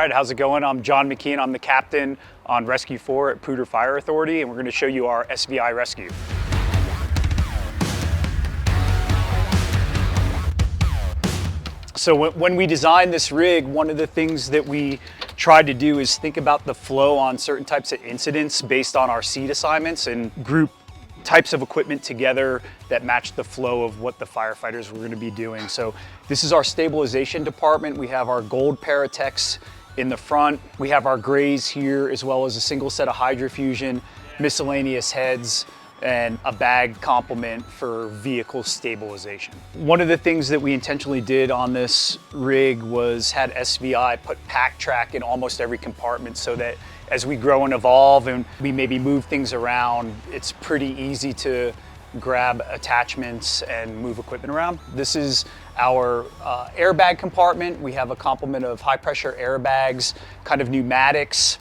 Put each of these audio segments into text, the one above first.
right, how's it going? I'm Jon McKeon. I'm the captain on Rescue 4 at Poudre Fire Authority, and we're going to show you our SVI rescue. So when we designed this rig, one of the things that we tried to do is think about the flow on certain types of incidents based on our seat assignments and group types of equipment together that match the flow of what the firefighters were going to be doing. So this is our stabilization department. We have our gold paratechs in the front. We have our grays here, as well as a single set of hydrofusion, miscellaneous heads, and a bag complement for vehicle stabilization. One of the things that we intentionally did on this rig was had SVI put pack track in almost every compartment so that as we grow and evolve and we maybe move things around, it's pretty easy to grab attachments and move equipment around. This is our airbag compartment. We have a complement of high pressure airbags, kind of pneumatics,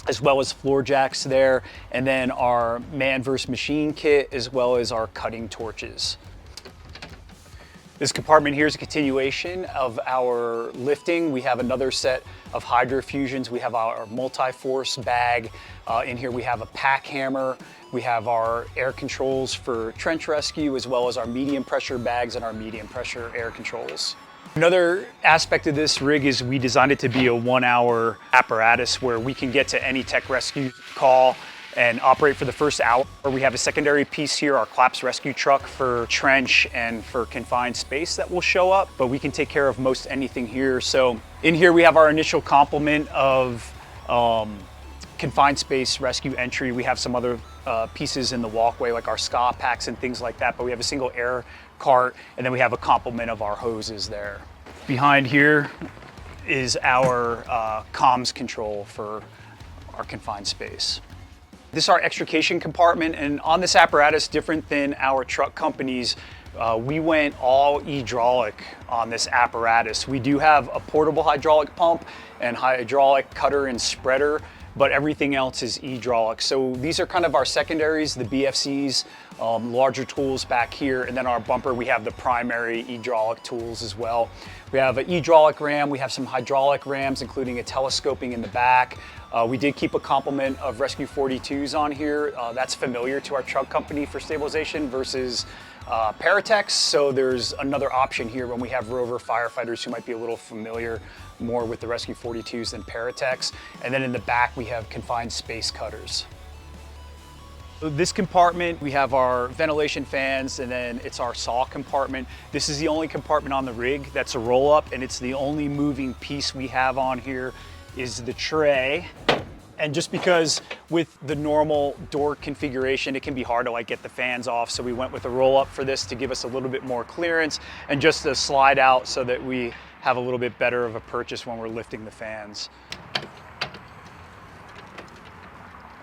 as well as floor jacks there, and then our man versus machine kit, as well as our cutting torches. This compartment here is a continuation of our lifting. We have another set of hydrofusions. We have our multi-force bag. In here we have a pack hammer. We have our air controls for trench rescue, as well as our medium pressure bags and our medium pressure air controls. Another aspect of this rig is we designed it to be a 1-hour apparatus where we can get to any tech rescue call and operate for the first hour. We have a secondary piece here, our collapse rescue truck for trench and for confined space that will show up, but we can take care of most anything here. So in here we have our initial complement of confined space rescue entry. We have some other pieces in the walkway like our ska packs and things like that, but we have a single air cart, and then we have a complement of our hoses there. Behind here is our comms control for our confined space. This is our extrication compartment, and on this apparatus, different than our truck companies, we went all hydraulic on this apparatus. We do have a portable hydraulic pump and hydraulic cutter and spreader, but everything else is hydraulic. So these are kind of our secondaries, the BFCs, larger tools back here, and then our bumper, we have the primary hydraulic tools as well. We have an hydraulic ram, we have some hydraulic rams, including a telescoping in the back. We did keep a complement of Rescue 42s on here. That's familiar to our truck company for stabilization versus paratechs, so there's another option here when we have rover firefighters who might be a little familiar more with the Rescue 42s than paratechs. And then in the back we have confined space cutters. So this compartment, we have our ventilation fans, and then it's our saw compartment. This is the only compartment on the rig that's a roll-up, and it's the only moving piece we have on here is the tray. And just because with the normal door configuration, it can be hard to like get the fans off, so we went with a roll-up for this to give us a little bit more clearance and just to slide out so that we have a little bit better of a purchase when we're lifting the fans.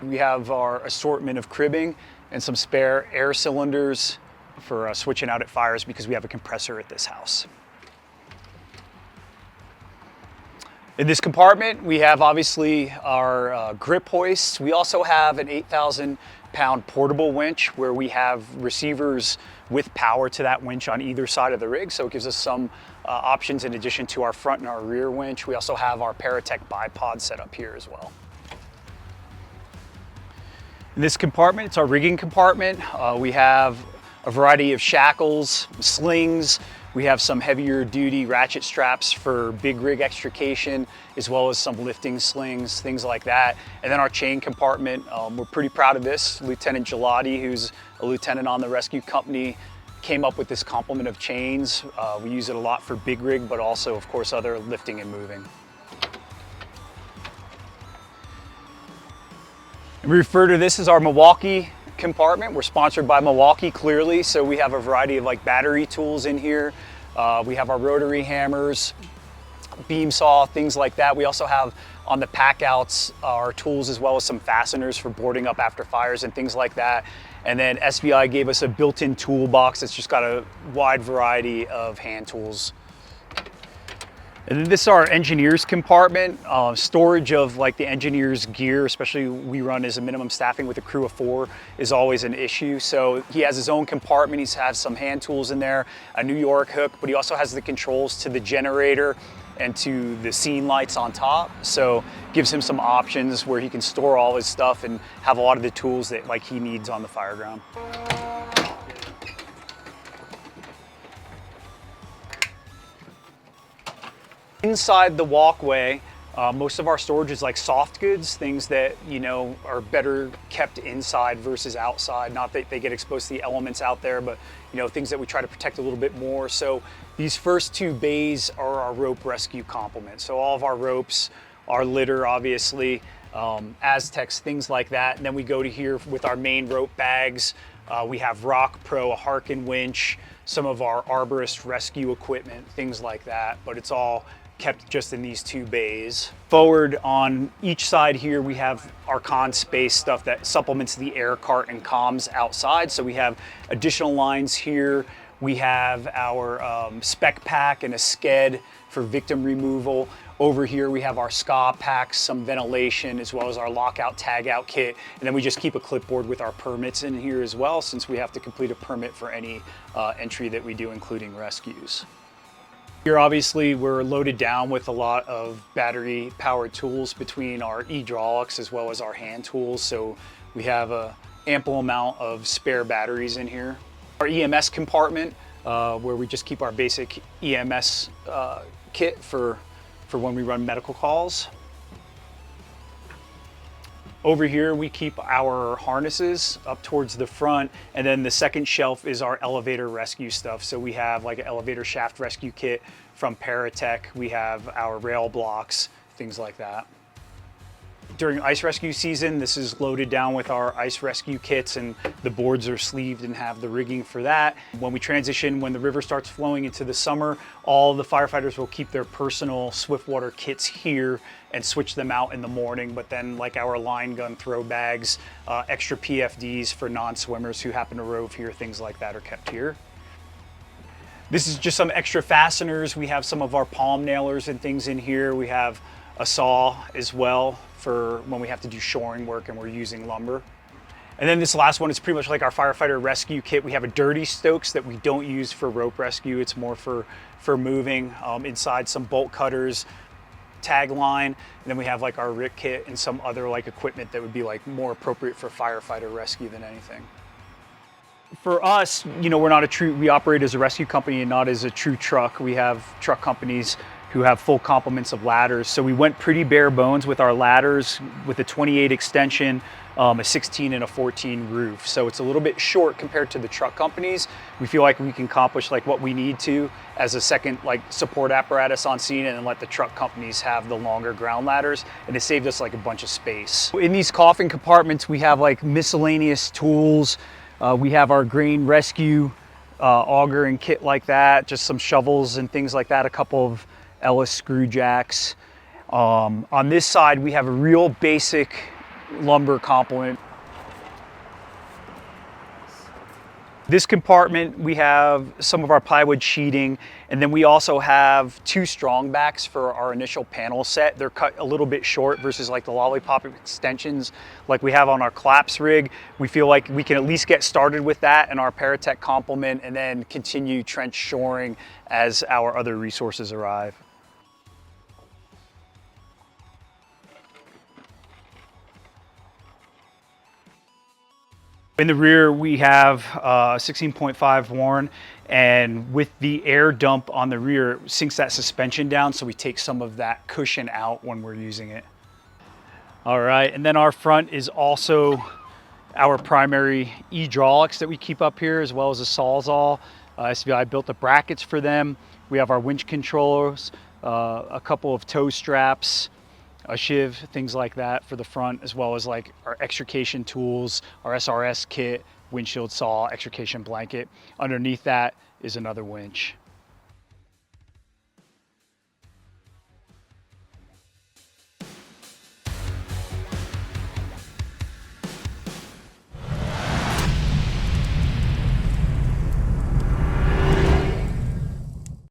We have our assortment of cribbing and some spare air cylinders for switching out at fires because we have a compressor at this house. In this compartment, we have obviously our grip hoists. We also have an 8,000-pound portable winch where we have receivers with power to that winch on either side of the rig, so it gives us some options in addition to our front and our rear winch. We also have our Paratech bipod set up here as well. In this compartment, it's our rigging compartment. We have a variety of shackles, slings. We have some heavier duty ratchet straps for big rig extrication, as well as some lifting slings, things like that. And then our chain compartment, we're pretty proud of this. Lieutenant Gelati, who's a lieutenant on the rescue company, came up with this complement of chains. We use it a lot for big rig, but also, of course, other lifting and moving. And we refer to this as our Milwaukee compartment. We're sponsored by Milwaukee, clearly, so we have a variety of like battery tools in here. We have our rotary hammers, beam saw, things like that. We also have on the pack outs our tools, as well as some fasteners for boarding up after fires and things like that. And then SVI gave us a built-in toolbox that's just got a wide variety of hand tools. And then this is our engineers compartment. Storage of like the engineer's gear, especially we run as a minimum staffing with a crew of 4, is always an issue. So he has his own compartment. He has some hand tools in there, a New York hook, but he also has the controls to the generator and to the scene lights on top. So gives him some options where he can store all his stuff and have a lot of the tools that like he needs on the fire ground. Inside the walkway, most of our storage is like soft goods, things that, you know, are better kept inside versus outside. Not that they get exposed to the elements out there, but, you know, things that we try to protect a little bit more. So these first two bays are our rope rescue complement. So all of our ropes, our litter, obviously, Aztecs, things like that. And then we go to here with our main rope bags. We have Rock Pro, a Harken winch, some of our arborist rescue equipment, things like that. But it's all kept just in these two bays. Forward on each side here, we have our con space stuff that supplements the air cart and comms outside. So we have additional lines here. We have our spec pack and a sked for victim removal. Over here we have our ska packs, some ventilation, as well as our lockout tag out kit. And then we just keep a clipboard with our permits in here as well, since we have to complete a permit for any entry that we do, including rescues. Here, obviously, we're loaded down with a lot of battery-powered tools between our hydraulics as well as our hand tools. So we have an ample amount of spare batteries in here. Our EMS compartment, where we just keep our basic EMS kit for when we run medical calls. Over here, we keep our harnesses up towards the front, and then the second shelf is our elevator rescue stuff. So we have like an elevator shaft rescue kit from Paratech. We have our rail blocks, things like that. During ice rescue season, this is loaded down with our ice rescue kits, and the boards are sleeved and have the rigging for that. When we transition, when the river starts flowing into the summer, all the firefighters will keep their personal Swiftwater kits here and switch them out in the morning. But then, like our line gun throw bags, extra PFDs for non-swimmers who happen to rove here, things like that are kept here. This is just some extra fasteners. We have some of our palm nailers and things in here. We have a saw as well for when we have to do shoring work and we're using lumber. And then this last one is pretty much like our firefighter rescue kit. We have a dirty Stokes that we don't use for rope rescue. It's more for moving. Inside some bolt cutters, tag line, and then we have like our RIC kit and some other like equipment that would be like more appropriate for firefighter rescue than anything. For us, you know, we operate as a rescue company and not as a true truck. We have truck companies who have full complements of ladders. So we went pretty bare bones with our ladders with a 28 extension, a 16 and a 14 roof. So it's a little bit short compared to the truck companies. We feel like we can accomplish like what we need to as a second like support apparatus on scene, and then let the truck companies have the longer ground ladders, and it saved us like a bunch of space. In these coffin compartments, we have like miscellaneous tools. We have our grain rescue auger and kit like that, just some shovels and things like that, a couple of Ellis screw jacks. On this side, we have a real basic lumber complement. This compartment, we have some of our plywood sheeting, and then we also have two strong backs for our initial panel set. They're cut a little bit short versus like the lollipop extensions like we have on our collapse rig. We feel like we can at least get started with that in our Paratech complement and then continue trench shoring as our other resources arrive. In the rear, we have 16.5 Warren, and with the air dump on the rear, it sinks that suspension down, so we take some of that cushion out when we're using it. All right, and then our front is also our primary hydraulics that we keep up here, as well as a Sawzall. SVI built the brackets for them. We have our winch controllers, a couple of tow straps, a shiv, things like that for the front, as well as like our extrication tools, our SRS kit, windshield saw, extrication blanket. Underneath that is another winch.